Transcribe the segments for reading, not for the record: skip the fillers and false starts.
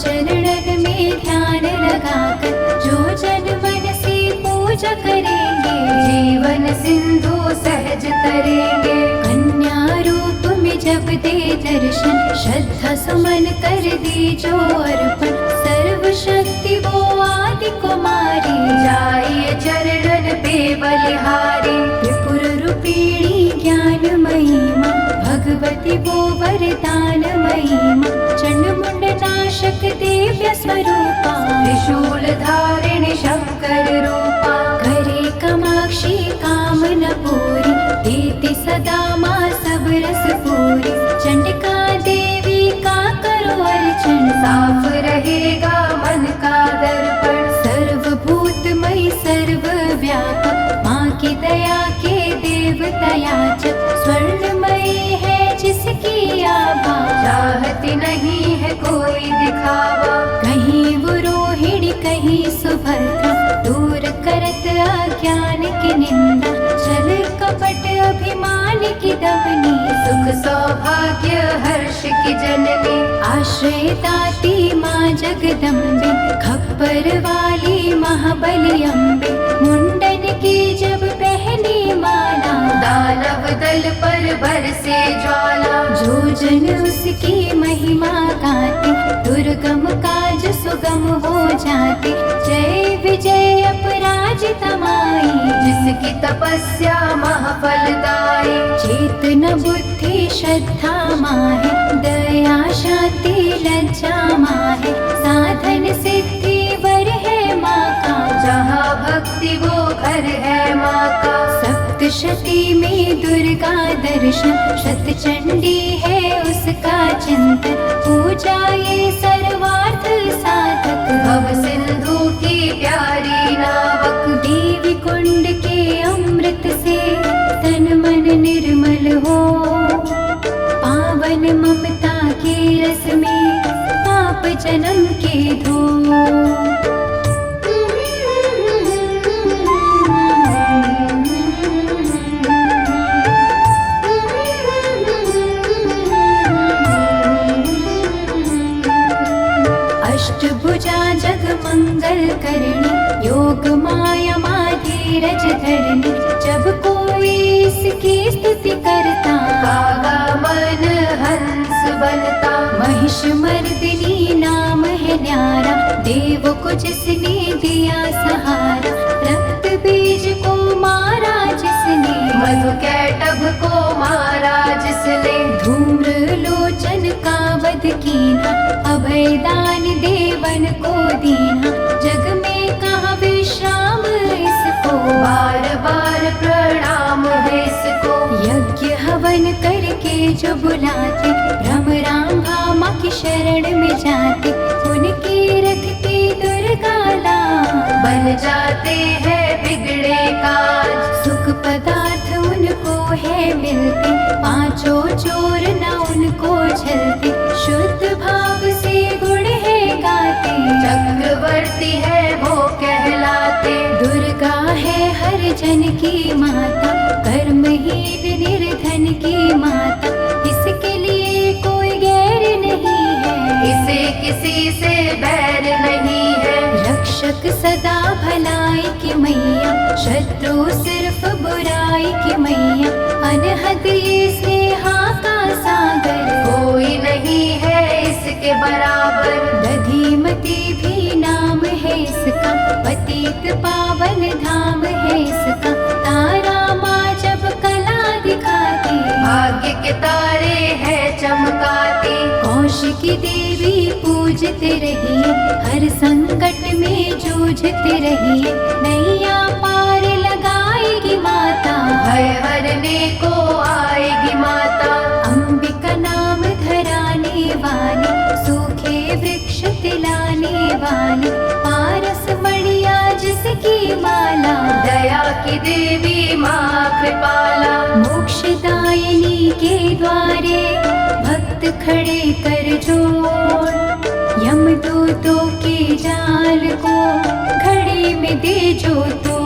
चरणन में ध्यान लगाकर जो जन मन से पूजा करेंगे, जीवन सिंधु सहज तरेंगे। कन्या रूप में जब दे दर्शन, श्रद्धा सुमन कर दी जो अर्पण। सर्व शक्ति वो आदि कुमारी, जाइए चरणन पे बलिहारी। त्रिपुर रूपिणी ज्ञान महिमा, भगवती वो वरदान महिमा। चंड मुंड नाशक दिव्य स्वरूपा, त्रिशूल धारिणी शंकर रूपा। करे कामाक्षी कामना पूरी, देती सदा माँ सब रस पूरी। चंडिका देवी का करो अर्चन, साफ रहेगा मन का दर्पण। सर्वभूतमयी सर्वव्यापक, माँ की दया के देवता याचक। स्वर्णमयी है जिसकी आभा, चाहती नहीं है कोई दिखावा। कहीं वो रोहिणी कहीं सुभद्रा, दूर करत अज्ञान की निंदा। छल कपट अभिमान की दमनी, सुख सौभाग्य हर्ष की जननी। आश्रय दाती माँ जगदम्बे, खप्पर वाली महाबली अम्बे। मुंडन की जब पहनी माला, दानव दल पर बरसे ज्वाला। जो जन उसकी महिमा गाते, दुर्गम काज सुगम हो जाते। जय विजय अपराजिता माई, जिसकी तपस्या महफलदायी। चेतना बुद्धि श्रद्धा माहे, दया शांति लज्जा माहे। साधन सिद्धि वर है माँ का, जहाँ भक्ति वो घर है माँ का। सप्तशती में दुर्गा दर्शन, शतचंडी है उसका चिंतन। पूजा ये सर्वार्थ साधक, भव सिंधु की प्यारी नावक। देवी कुंड के अमृत से तन मन निर्मल हो, पावन ममता के रस में पाप जन्म के धो। अष्टभुजा जगमंगल करणी, योग माया धीरज धरणी। जब कोई इसकी स्तुति करता, कागा मन हंस बनता। महिष मर्दिनी नाम है न्यारा, देव को जिसने दिया सहारा। रक्त बीज को मारा जिसने, मधु कैटभ को मारा जिसने। धूम्र लोचन का वध कीना, अभय दान देवन को दीना। जग में कहाँ विश्राम इसको, बार बार प्रणाम है इसको। यज्ञ हवन करके जो बुलाते, राम राम भामा की शरण में जाते। उनकी रखती दुर्गा लाज, बन जाते हैं बिगड़े काज। सुख पदार्थ उनको है मिलते, पांचों चोर न उनको झलते। शुद्ध भाव से गुण है गाते, चक्रवर्ती है वो कहलाते। दुर्गा है हर जन की माता, कर्महीन निर्धन की माता। इसके लिए कोई गैर नहीं है, इसे किसी से बैर नहीं है। रक्षक सदा भलाई की मैया, शत्रु सिर्फ बुराई की मैया। अनहद ये स्नेहा का सागर, कोई नहीं है इसके बराबर। दधीमती भी नाम है इसका, पतित पावन धाम है इसका। तारा माँ जब कला दिखाती, भाग्य के तारे हैं चमकाती। कौशिकी देवी पूजते रहिए, हर संकट में जूझते रहिए। नैया पार लगाएगी माता, भय हरने को आएगी माता। अंबिका नाम धराने वाली, सूखे वृक्ष तिलाने वाली। पारस मणिया जिसकी माला, दया की देवी माँ कृपाला। मोक्षदायिनी के द्वारे, भक्त खड़े कर जोड़। यमदूतों के जाल को, घड़ी में दे जो तोड़।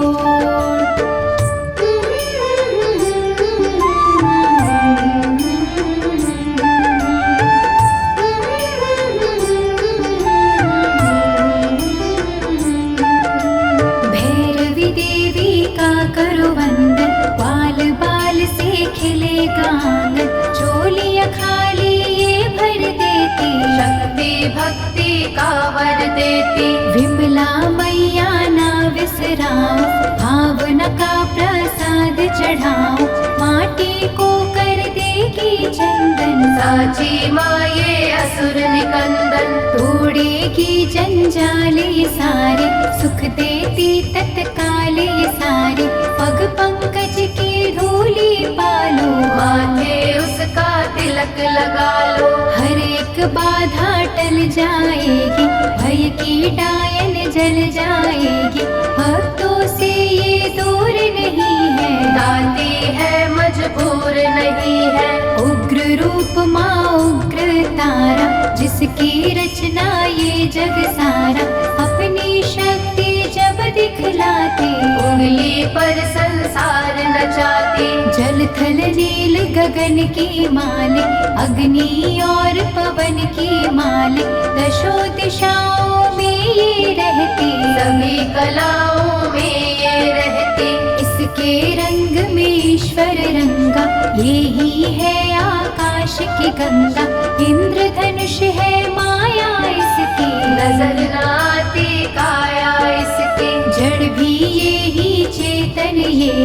का वर देती। विमला मैया ना विसराओ, भावना का प्रसाद चढ़ाओ, माटी को कर देगी चंदन। साची माँ ये असुर निकंदन, तोड़ेगी जंजाल ये सारे, सुख देती तत्काल ये सारे। पग पंकज की धूली पालो, माथे उसका तिलक लगा लो। हर एक बाधा टल जाएगी, भय की डायन जल जाएगी। भक्तों से ये दूर नहीं है, दाती है मजबूर नहीं है। उग्र रूप माँ उग्र तारा, जिसकी रचना ये जग सारा। अपनी शक्ति जब दिखलाती, उंगली पर संसार नचाती। जल थल नील गगन की मालिक, अग्नि और पवन की मालिक। दशों दिशाओं में ये रहती, सभी कलाओं में ये रहती। इसके रंग में ईश्वर रंगा, ये ही है आकाश की गंगा। इंद्रधनुष है माया इसकी, नजर न आती काया इसकी। जड़ भी ये ही चेतन ये ही,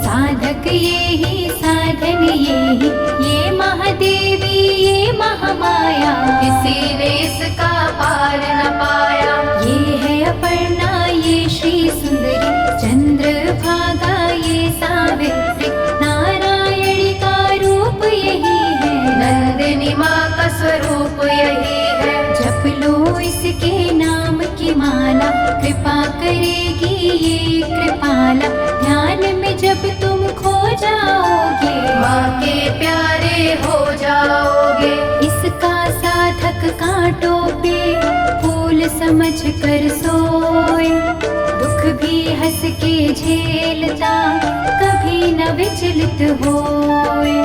साधक ये ही साधन ये ही। ये महादेवी ये महामाया, किसी ने इसका पार न पाया। ये है अपर्णा ये श्री सुंदरी, चंद्र भागा ये सावित्री। नारायणी का रूप यही है, नंदिनी माँ का स्वरूप यही है। जप लो इसके नाम की माला, कृपा करेगी ये कृपाला। ध्यान में जब तुम खो जाओगे, माँ के प्यारे हो जाओगे। इसका साधक कांटों पे फूल समझ कर सोए। दुख भी हंस के झेलता, कभी न विचलित होए।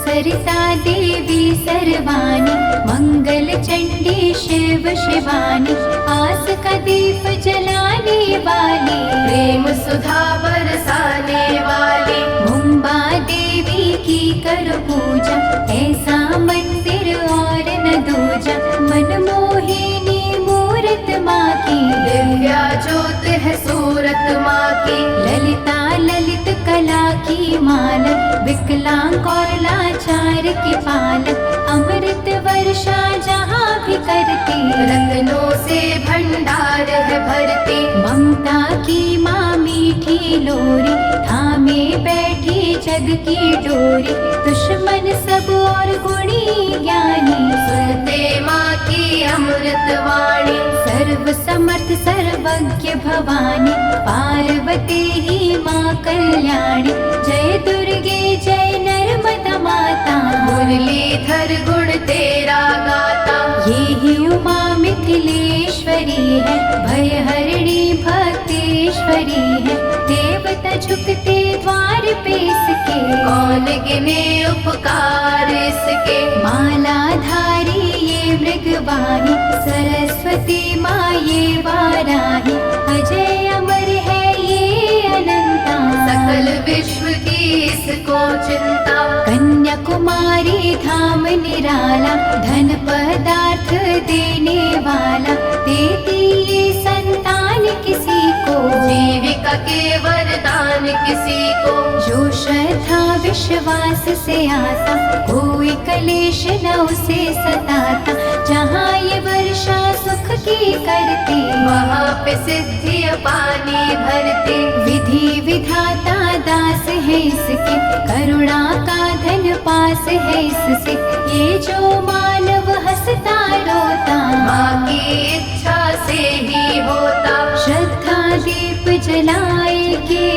सरिता देवी सर्वाणी, मंगल चंडी शिव शिवानी। आस का दीप जलाने वाली, प्रेम सुधा बरसाने वाली। मुंबा देवी की कर पूजा, ऐसा मंदिर और न दूजा। मनमोहिनी मूरत माँ की, दिव्या ज्योत है सूरत माँ की। ललिता ललित कला की माला, विकलांग और लाचार की पालक। अमृत वर्षा जहाँ भी करती, रत्नों से भंडार है भरती। ममता की माँ मीठी लोरी, थामे बैठी जग की डोरी। दुश्मन सब और गुणी ज्ञानी, सुनते माँ की अमृत वाणी। सर्व समर्थ सर्वज्ञ भवानी, पार्वती ही माँ कल्याणी। जय दुर्गे जय नर्मदा माता, मुरलीधर गुण तेरा गाता। ये ही उमा मिथिलेश्वरी है, भय हरिणी भक्तेश्वरी है। देवता झुकते द्वार पे इसके, कौन गिने उपकार इसके। मालाधारी ये मृगवाही, सरस्वती माँ ये वाराही। अजय अमर है ये अनंता, सकल विश्व की इसको चिंता। कन्याकुमारी धाम निराला, धन पदार्थ देने वाला। देती ये संतान किसी को, जीविका के वरदान किसी को। जो श्रद्धा विश्वास से आता, कोई कलेश न उसे सताता। जहाँ ये वर्षा सुख की करती, वहाँ पे सिद्धि पानी भरती। विधि विधाता दास है इसके, करुणा का धन पास है इससे। ये जो मानव हंसता रोता, माँ की इच्छा से ही होता। श्रद्धा दीप जलाएगी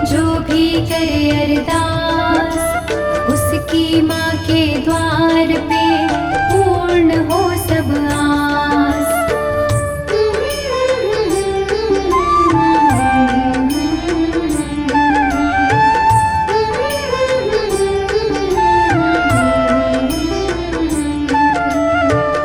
जो भी करे अरदास, उसकी माँ के द्वार पे पूर्ण हो सब आस।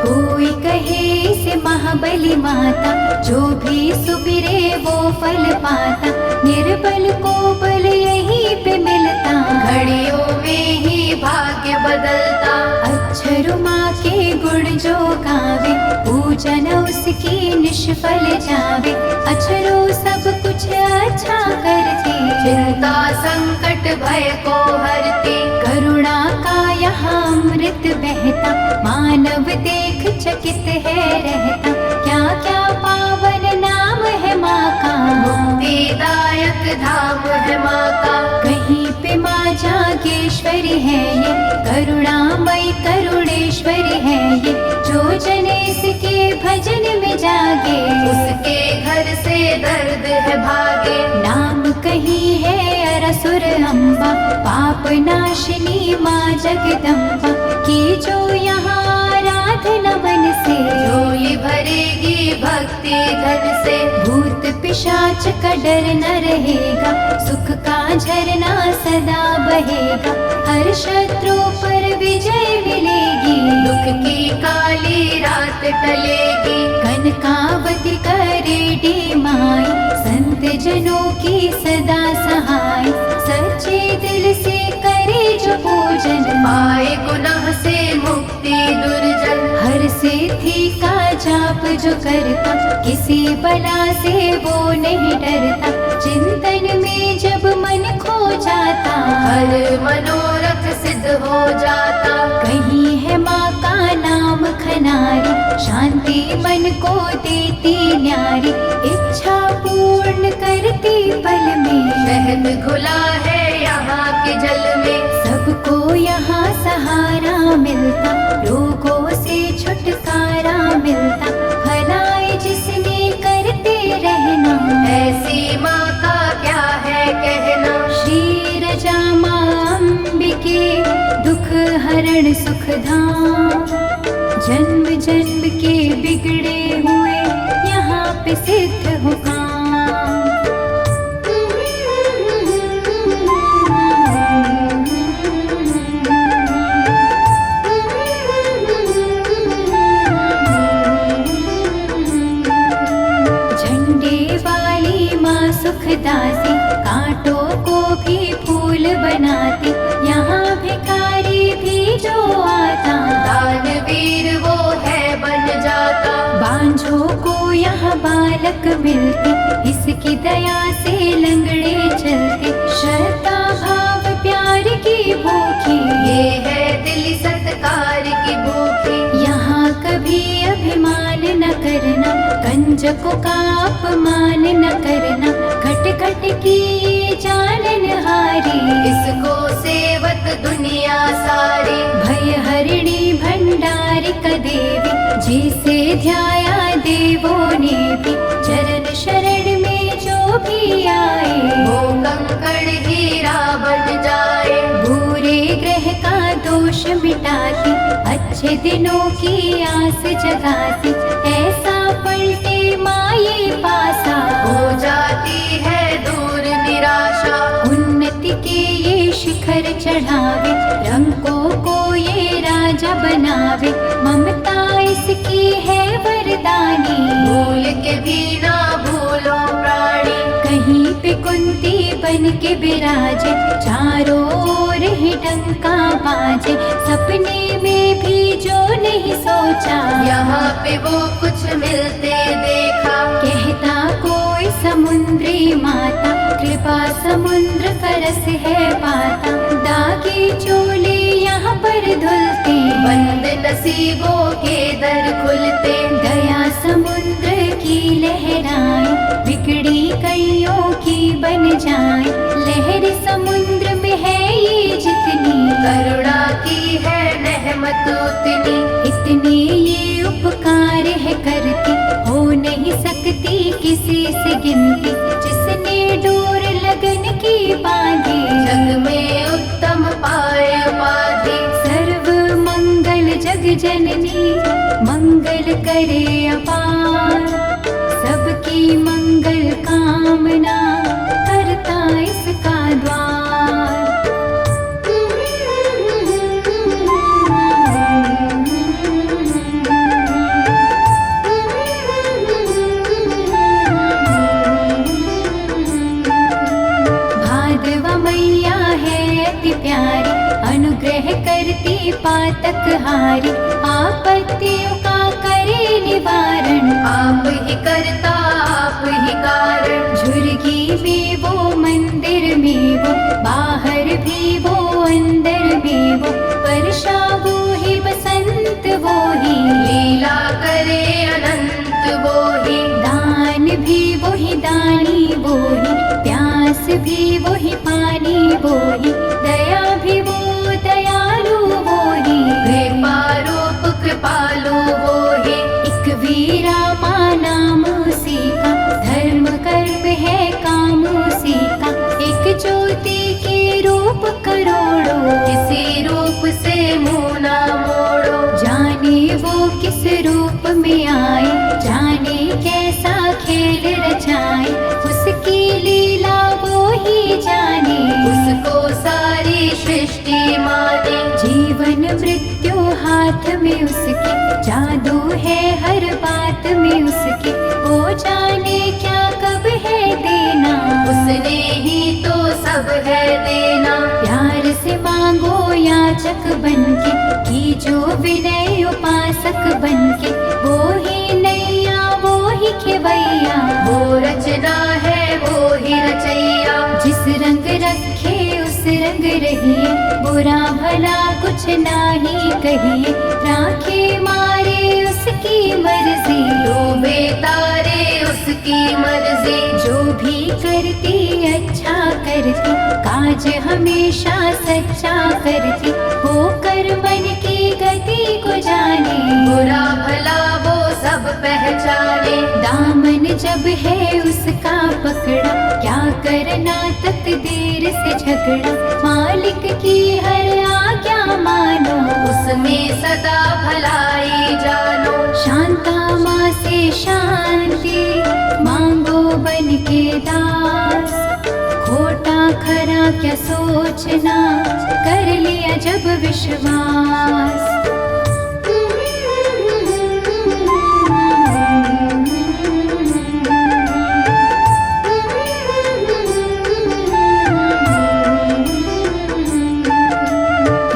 कोई कहे इसे महाबली माता, जो भी सुमिरे वो फल पाता, निर्बल को बल यहीं पे मिलता। घड़ियों में ही भाग्य बदलता। अक्षर माँ के गुण जो गावे, पूजन उसकी निष्फल जावे। अक्षरों सब कुछ अच्छा करते, चिंता संकट भय को हरती। करुणा का यहाँ अमृत बहता, मानव देख चकित है रहता। क्या क्या पावन नाम है माँ का, मुक्तिदायक धाम है माँ का। कहीं पे माँ जागेश्वरी है ये, करुणामयी करुणेश्वरी है ये। जो जन इसके भजन में जागे, उसके घर से दर्द है भागे। नाम कहीं है अरसुर अम्बा, पाप नाशिनी माँ जगदम्बा की जो यहाँ आराधना मन से। जो ये भरेगी भक्ति धन से, भूत पिशाच का डर न रहेगा, सुख का झरना सदा बहेगा। हर शत्रु पर विजय मिलेगी, दुख की काली रात टलेगी। कनकावती करेडी माई, संत जनों की सदा सहाय। सच्चे दिल से करे जो पूजन, पाए गुनाह से मुक्ति दुर्जन। हर सिद्धि का जाप जो करता, किसी बला से वो नहीं डरता। चिंतन में जब मन खो जाता, हर मनोरथ सिद्ध हो जाता। कहीं है माँ का नाम खनारी, शांति मन को देती न्यारी। इच्छा पूर्ण करती पल में, शहद घुला है यहाँ के जल में। सबको यहाँ सहारा मिलता, रोगों से छुटकारा मिलता। भलाई जिसने करते रहना, ऐसी माँ का क्या है कहना। श्री रजा माँ अम्बिके, दुख हरण सुख धाम। जन्म जन्म के बिगड़े हुए यहाँ पे सिद्ध हो काम। झंडे वाली माँ सुखदासी, कांटों को भी फूल बनाती। यहाँ भिखारी भी जो आता, दानवीर वो है बन जाता। बांझों को यहाँ बालक मिलते, इसकी दया से लंगड़े चलते। श्रद्धा भाव प्यार की भूखी, ये है दिल सत्कार की भूखी। यहाँ कभी अभिमान न करना, कंजकों का अपमान न करना। घट घट की ये जानन हारी, इसको सेवत दुनिया सारी। भय हरिणी भंडारी का देवी, जिसे ध्याया देवों ने भी। चरण शरण में जो भी आए, वो कंकड़ हीरा बन जाए। बुरे ग्रह का दोष मिटाती, अच्छे दिनों की आस जगाती। ऐसा पलटे माये पासा, हो जाती है दूर निराशा। उन्नति के ये शिखर चढ़ावे, रंगों को ये राजा बनावे। ममता इसकी है वरदानी, भूल के भी ना भूलो प्राणी। कहीं पे कुंती बन के विराजे, चारों ओर ही डंका बाजे। सपने में भी जो नहीं सोचा, यहाँ पे वो कुछ मिलते देखा। कहता कोई समुद्री माता, कृपा समुद्र का रस है पाता। दागी चोले यहाँ पर धुलते, बंद नसीबों के दर खुलते। दया समुद्र की लहराए, बिगड़ी कईयों की बन जाए। लहर समुद्र में है ये जितनी, करुणा की है रहमत उतनी। इतने ये उपकार है करती, हो नहीं सकती किसी से गिनती। जिसने डोर लगन की बांधी, जग में उत्तम पाए उपाधि। सर्व मंगल जग जननी, मंगल करे अपार। सबकी मंगल कामना, करता इसका द्वार। प्यारी, अनुग्रह करती पातक हारी, आपत्तियों का करे निवारण। आप ही करता आप ही कारण, झुर्गी में वो मंदिर में वो, बाहर भी वो अंदर में वो, वर्षा वो ही बसंत वो ही, लीला करे अनंत वो ही, दान भी वो ही दानी वो ही, प्यास भी वो ही पानी वो ही, दया भी वो दयालु वो ही, कृपा रूप कृपालु वो ही। एक वीरा माँ नाम उसी का, धर्म कर्म है काम उसी का, एक ज्योति के रूप करोड़ों, किसी रूप से मुँह ना मोड़ो, जाने वो किस रूप में आए, जाने कैसा खेल रचाए, उसकी लीला वो ही जाने, उसको सारी सृष्टि माने। जीवन मृत्यु हाथ में उसके, जादू है हर बात में उसके, वो जाने क्या कब है देना, उसने ही तो सब है देना। प्यार से मांगो याचक बनके, की जो विनय उपासक बनके, वो ही नैया वो ही खेवैया, वो रचना है वो ही रचैया, जिस रंग रखे उस रंग रहिए, बुरा भला कुछ नाही कहिए, राखे मारे उसकी मर्जी, डूबे तारे उसकी मर्जी, जो भी करती अच्छा करती, काज हमेशा सच्चा करती, होकर मन की गति को जाने, बुरा भला वो सब पहचाने। दामन जब है उसका पकड़ा, क्या करना तकदीर से झगड़ा, मालिक की हर आज्ञा मानो, उसमें सदा भलाई जानो। शांता माँ से शांति मांगो बन के दास, खोटा खरा क्या सोचना, कर लिया जब विश्वास।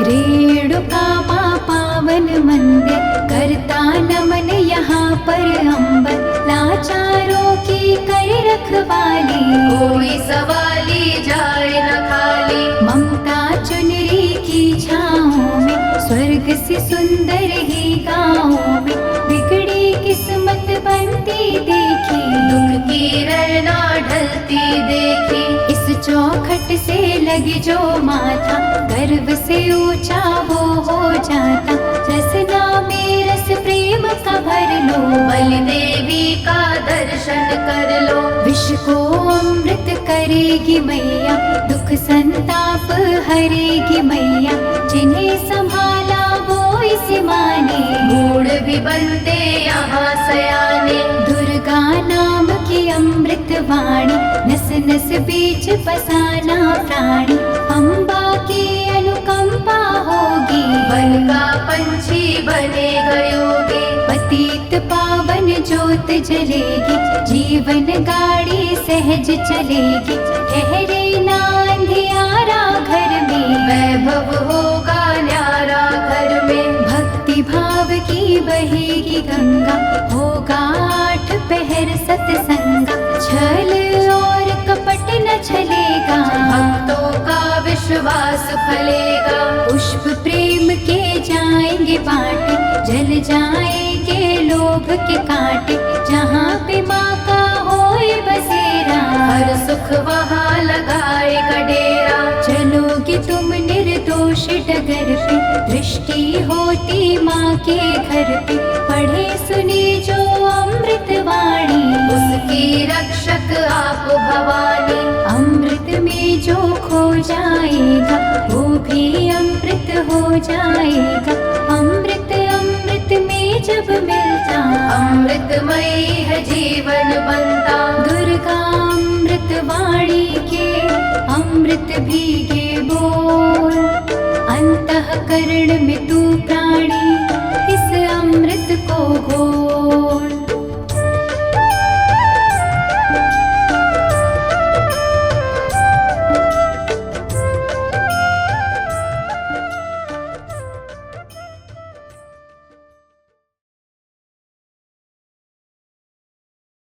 रेणुका माँ पावन मंदिर, करता नमन यहाँ पर अंबर, लाचारों की कर रखवाली, कोई सवाली जाए न खाली, ममता चुनरी की छाँव में, स्वर्ग से सुंदर ही गाँव में, बिगड़ी किस्मत बनती देखी, दुख की रैना ढलती देखी, इस चौखट से लगी जो माथा, गर्व से ऊंचा वो हो जाता, रसना में रस प्रेम का भर लो, बलि देवी का दर्शन कर लो, विष को अमृत करेगी मैया, दुख संताप हरेगी मैया, जिन्हें संभाला वो इसी माने, मूड भी बनते यहाँ सयाने, दुर्गा नाम की अमृत वाणी, नस नस बीच बसाना प्राणी, अम्बा की अनुकंपा होगी, बन का पंछी बने गयोगी, पतित पावन ज्योत जलेगी, जीवन गाड़ी सहज चलेगी, ठहरे ना अंधियारा घर में, वैभव होगा न्यारा घर में, भक्ति भाव की बहेगी गंगा, होगा 8 पहर सत्संगा, छल और कपट न छलेगा, भक्तों का विश्वास फलेगा, पुष्प प्रेम के जाएंगे बाटे, जल जाएंगे लोभ के कांटे, जहाँ पे माँ का होए बसेरा, हर सुख वहाँ लगाएगा डेरा, चलोगे तुम निर्दोष डगर पे, दृष्टि होती माँ के घर पे, पढ़े सुने जो अमृत वाणी, उसकी रक्षक आप भवानी, अमृत में जो खो जाएगा, वो भी अमृत हो जाएगा, अमृत अमृत में जब मिलता, अमृतमयी है जीवन बनता, दुर्गा अमृत वाणी के अमृत भीगे बोल, अंतःकरण में